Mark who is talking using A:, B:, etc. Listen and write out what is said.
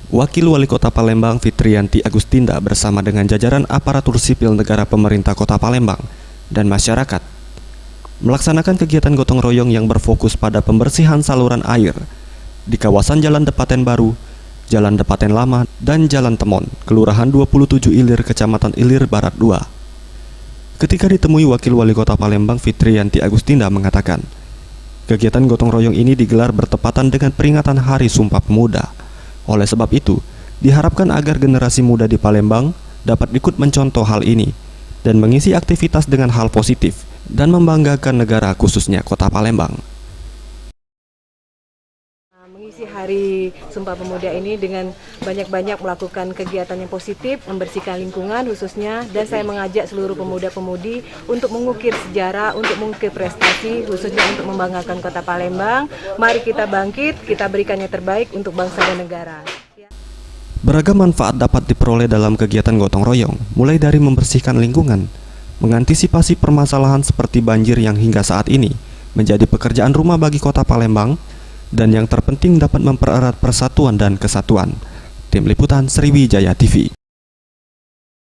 A: Wakil Wali Kota Palembang Fitriyanti Agustinda bersama dengan jajaran aparatur sipil negara pemerintah Kota Palembang dan masyarakat melaksanakan kegiatan gotong royong yang berfokus pada pembersihan saluran air di kawasan Jalan Depaten Baru, Jalan Depaten Lama, dan Jalan Temon, Kelurahan 27 Ilir, Kecamatan Ilir Barat 2. Ketika ditemui Wakil Wali Kota Palembang Fitriyanti Agustinda mengatakan, kegiatan gotong royong ini digelar bertepatan dengan peringatan Hari Sumpah Pemuda. Oleh sebab itu, diharapkan agar generasi muda di Palembang dapat ikut mencontoh hal ini dan mengisi aktivitas dengan hal positif dan membanggakan negara, khususnya Kota Palembang.
B: Mengisi Hari Sumpah Pemuda ini dengan banyak-banyak melakukan kegiatan yang positif, membersihkan lingkungan khususnya, dan saya mengajak seluruh pemuda-pemudi untuk mengukir sejarah, untuk mengukir prestasi, khususnya untuk membanggakan Kota Palembang. Mari kita bangkit, kita berikan yang terbaik untuk bangsa dan negara.
A: Beragam manfaat dapat diperoleh dalam kegiatan gotong royong, mulai dari membersihkan lingkungan, mengantisipasi permasalahan seperti banjir yang hingga saat ini menjadi pekerjaan rumah bagi Kota Palembang, dan yang terpenting dapat mempererat persatuan dan kesatuan. Tim Liputan Sriwijaya TV.